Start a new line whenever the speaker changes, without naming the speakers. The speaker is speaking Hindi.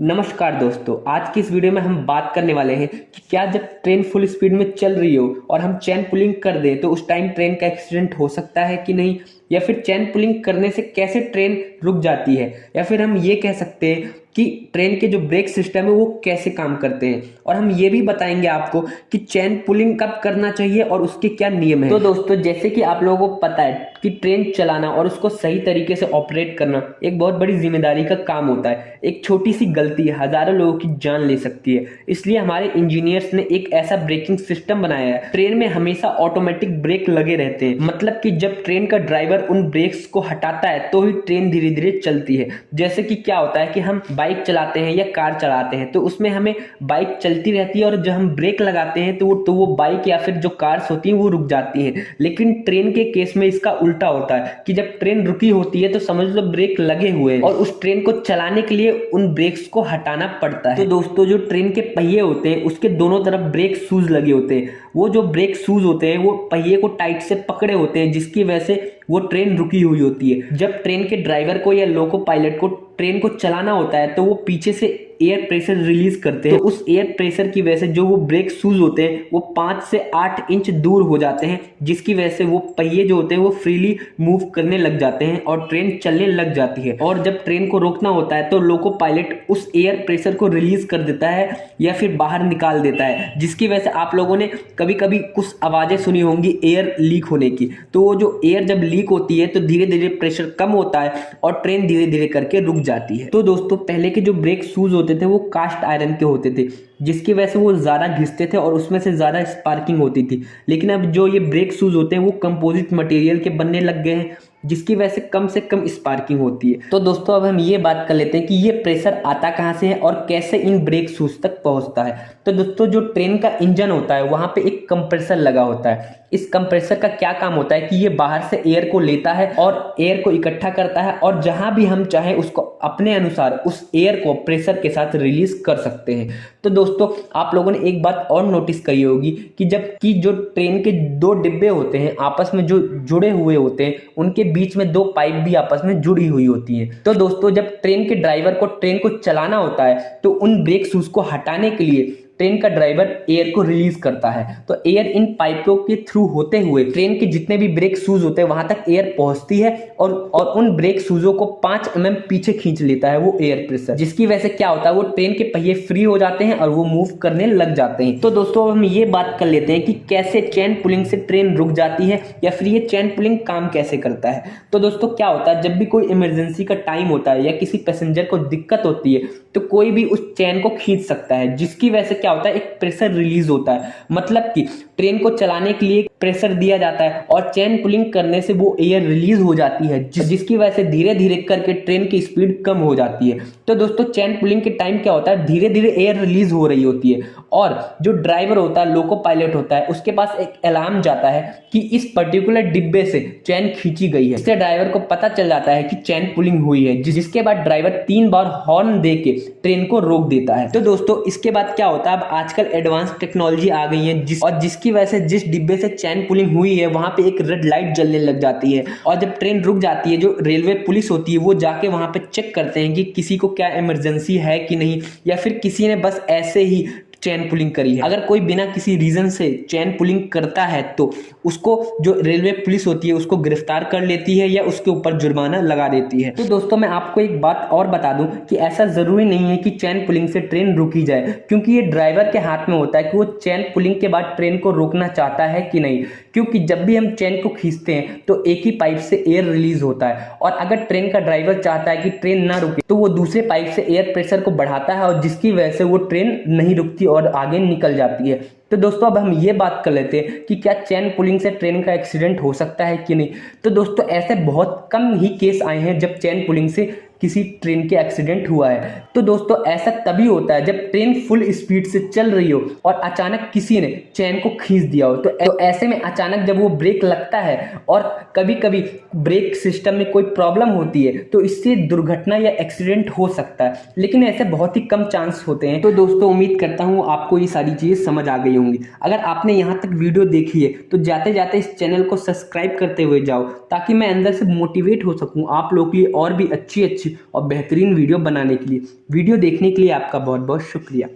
नमस्कार दोस्तों, आज की इस वीडियो में हम बात करने वाले हैं कि क्या जब ट्रेन फुल स्पीड में चल रही हो और हम चैन पुलिंग कर दें तो उस टाइम ट्रेन का एक्सीडेंट हो सकता है कि नहीं, या फिर चैन पुलिंग करने से कैसे ट्रेन रुक जाती है, या फिर हम ये कह सकते हैं कि ट्रेन के जो ब्रेक सिस्टम है वो कैसे काम करते हैं। और हम ये भी बताएंगे आपको कि चैन पुलिंग कब करना चाहिए और उसके क्या नियम हैं। तो दोस्तों, जैसे कि आप लोगों को पता है कि ट्रेन चलाना और उसको सही तरीके से ऑपरेट करना एक बहुत बड़ी जिम्मेदारी का काम होता है। एक छोटी सी गलती हजारों लोगों की जान ले सकती है, इसलिए हमारे इंजीनियर्स ने एक ऐसा ब्रेकिंग सिस्टम बनाया है। ट्रेन में हमेशा ऑटोमेटिक ब्रेक लगे रहते हैं, मतलब कि जब ट्रेन का ड्राइवर उन ब्रेक्स को हटाता है तो ही ट्रेन धीरे धीरे चलती है। जैसे कि क्या होता है कि हम बाइक चलाते हैं या कार चलाते हैं तो उसमें हमें बाइक चलती रहती है और जब हम ब्रेक लगाते हैं तो वो बाइक या फिर जो कार्स होती हैं वो रुक जाती हैं। लेकिन ट्रेन के केस में इसका उल्टा होता है कि जब ट्रेन रुकी होती है तो समझ लो ब्रेक लगे हुए हैं और उस ट्रेन को चलाने के लिए उन ब्रेक्स को हटाना पड़ता है। तो दोस्तों, जो ट्रेन के पहिए होते हैं उसके दोनों तरफ ब्रेक शूज लगे होते हैं। वो जो ब्रेक शूज होते हैं वो पहिए को टाइट से पकड़े होते हैं, जिसकी वजह से वो ट्रेन रुकी हुई होती है। जब ट्रेन के ड्राइवर को या लोको पायलट को ट्रेन को चलाना होता है तो वो पीछे से एयर प्रेशर रिलीज करते हैं। तो उस एयर प्रेशर की वजह से जो वो ब्रेक शूज होते हैं वो 5 से 8 इंच दूर हो जाते हैं, जिसकी वजह से वो पहिए जो होते हैं वो फ्रीली मूव करने लग जाते हैं और ट्रेन चलने लग जाती है। और जब ट्रेन को रोकना होता है तो लोको पायलट उस एयर प्रेशर को रिलीज कर देता है या फिर बाहर निकाल देता है, जिसकी वजह से आप लोगों ने कभी कभी कुछ आवाजें सुनी होंगी एयर लीक होने की। तो वो जो एयर जब लीक होती है तो धीरे धीरे प्रेशर कम होता है और ट्रेन धीरे धीरे करके रुक जाती है। तो दोस्तों, पहले के जो ब्रेक शूज होते थे वो कास्ट आयरन के होते थे, जिसकी वजह से वो ज्यादा घिसते थे और उसमें से ज्यादा स्पार्किंग होती थी। लेकिन अब जो ये ब्रेक शूज होते हैं वो कंपोजिट मटेरियल के बनने लग गए हैं, जिसकी वजह से कम स्पार्किंग होती है। तो दोस्तों, अब हम ये बात कर लेते हैं कि ये प्रेशर आता कहाँ से है और कैसे इन ब्रेक शूज तक पहुंचता है। तो दोस्तों, जो ट्रेन का इंजन होता है वहां पे एक कंप्रेसर लगा होता है। इस कंप्रेसर का क्या काम होता है कि ये बाहर से एयर को लेता है और एयर को इकट्ठा करता है और जहां भी हम चाहे उसको अपने अनुसार उस एयर को प्रेशर के साथ रिलीज कर सकते हैं। तो दोस्तों, आप लोगों ने एक बात और नोटिस करी होगी कि जबकि जो ट्रेन के दो डिब्बे होते हैं आपस में जो जुड़े हुए होते हैं उनके बीच में 2 पाइप भी आपस में जुड़ी हुई होती है। तो दोस्तों, जब ट्रेन के ड्राइवर को ट्रेन को चलाना होता है तो उन ब्रेक शूज को हटाने के लिए ट्रेन का ड्राइवर एयर को रिलीज करता है। तो एयर इन पाइपों के थ्रू होते हुए ट्रेन के जितने भी ब्रेक शूज होते हैं वहां तक एयर पहुंचती है और उन ब्रेक शूजों को 5 mm पीछे खींच लेता है वो एयर प्रेशर, जिसकी वजह से क्या होता है वो ट्रेन के पहिए फ्री हो जाते हैं और वो मूव करने लग जाते हैं। तो दोस्तों, हम ये बात कर लेते हैं कि कैसे चैन पुलिंग से ट्रेन रुक जाती है या फिर ये चैन पुलिंग काम कैसे करता है। तो दोस्तों, क्या होता है जब भी कोई इमरजेंसी का टाइम होता है या किसी पैसेंजर को दिक्कत होती है तो कोई भी उस चैन को खींच सकता है, जिसकी वजह से क्या होता है एक प्रेशर रिलीज होता है। मतलब कि ट्रेन को चलाने के लिए प्रेशर दिया जाता है और चैन पुलिंग करने से वो एयर रिलीज हो जाती है, जिसकी वजह से धीरे धीरे करके ट्रेन की स्पीड कम हो जाती है। तो दोस्तों, चैन पुलिंग के टाइम क्या होता है धीरे धीरे एयर रिलीज हो रही होती है और जो ड्राइवर होता है लोको पायलट होता है उसके पास एक अलार्म जाता है कि इस पर्टिकुलर डिब्बे से चैन खींची गई है। इससे ड्राइवर को पता चल जाता है कि चैन पुलिंग हुई है, जिसके बाद ड्राइवर 3 बार हॉर्न दे के ट्रेन को रोक देता है। तो दोस्तों, इसके बाद क्या होता है अब आजकल एडवांस टेक्नोलॉजी आ गई है जिसकी वजह से जिस डिब्बे से चैन पुलिंग हुई है वहां पे एक रेड लाइट जलने लग जाती है और जब ट्रेन रुक जाती है जो रेलवे पुलिस होती है वो जाके वहां पे चेक करते हैं कि किसी को क्या इमरजेंसी है कि नहीं, या फिर किसी ने बस ऐसे ही चैन पुलिंग करी है। अगर कोई बिना किसी रीजन से चैन पुलिंग करता है तो उसको जो रेलवे पुलिस होती है उसको गिरफ्तार कर लेती है या उसके ऊपर जुर्माना लगा देती है। तो दोस्तों, मैं आपको एक बात और बता दूं कि ऐसा जरूरी नहीं है कि चैन पुलिंग से ट्रेन रुकी जाए, क्योंकि ये ड्राइवर के हाथ में होता है कि वो चैन पुलिंग के बाद ट्रेन को रोकना चाहता है कि नहीं। क्योंकि जब भी हम चैन को खींचते हैं तो एक ही पाइप से एयर रिलीज होता है और अगर ट्रेन का ड्राइवर चाहता है कि ट्रेन ना रुके तो वो दूसरे पाइप से एयर प्रेशर को बढ़ाता है और जिसकी वजह से वो ट्रेन नहीं रुकती और आगे निकल जाती है। तो दोस्तों, अब हम ये बात कर लेते हैं कि क्या चैन पुलिंग से ट्रेन का एक्सीडेंट हो सकता है कि नहीं। तो दोस्तों, ऐसे बहुत कम ही केस आए हैं जब चैन पुलिंग से किसी ट्रेन के एक्सीडेंट हुआ है। तो दोस्तों, ऐसा तभी होता है जब ट्रेन फुल स्पीड से चल रही हो और अचानक किसी ने चैन को खींच दिया हो। तो ऐसे में अचानक जब वो ब्रेक लगता है और कभी कभी ब्रेक सिस्टम में कोई प्रॉब्लम होती है तो इससे दुर्घटना या एक्सीडेंट हो सकता है, लेकिन ऐसे बहुत ही कम चांस होते हैं। तो दोस्तों, उम्मीद करता हूँ आपको ये सारी चीजें समझ आ गई होंगी। अगर आपने यहाँ तक वीडियो देखी है तो जाते जाते इस चैनल को सब्सक्राइब करते हुए जाओ, ताकि मैं अंदर से मोटिवेट हो सकूँ आप लोग के लिए और भी अच्छी अच्छी और बेहतरीन वीडियो बनाने के लिए। वीडियो देखने के लिए आपका बहुत बहुत शुक्रिया।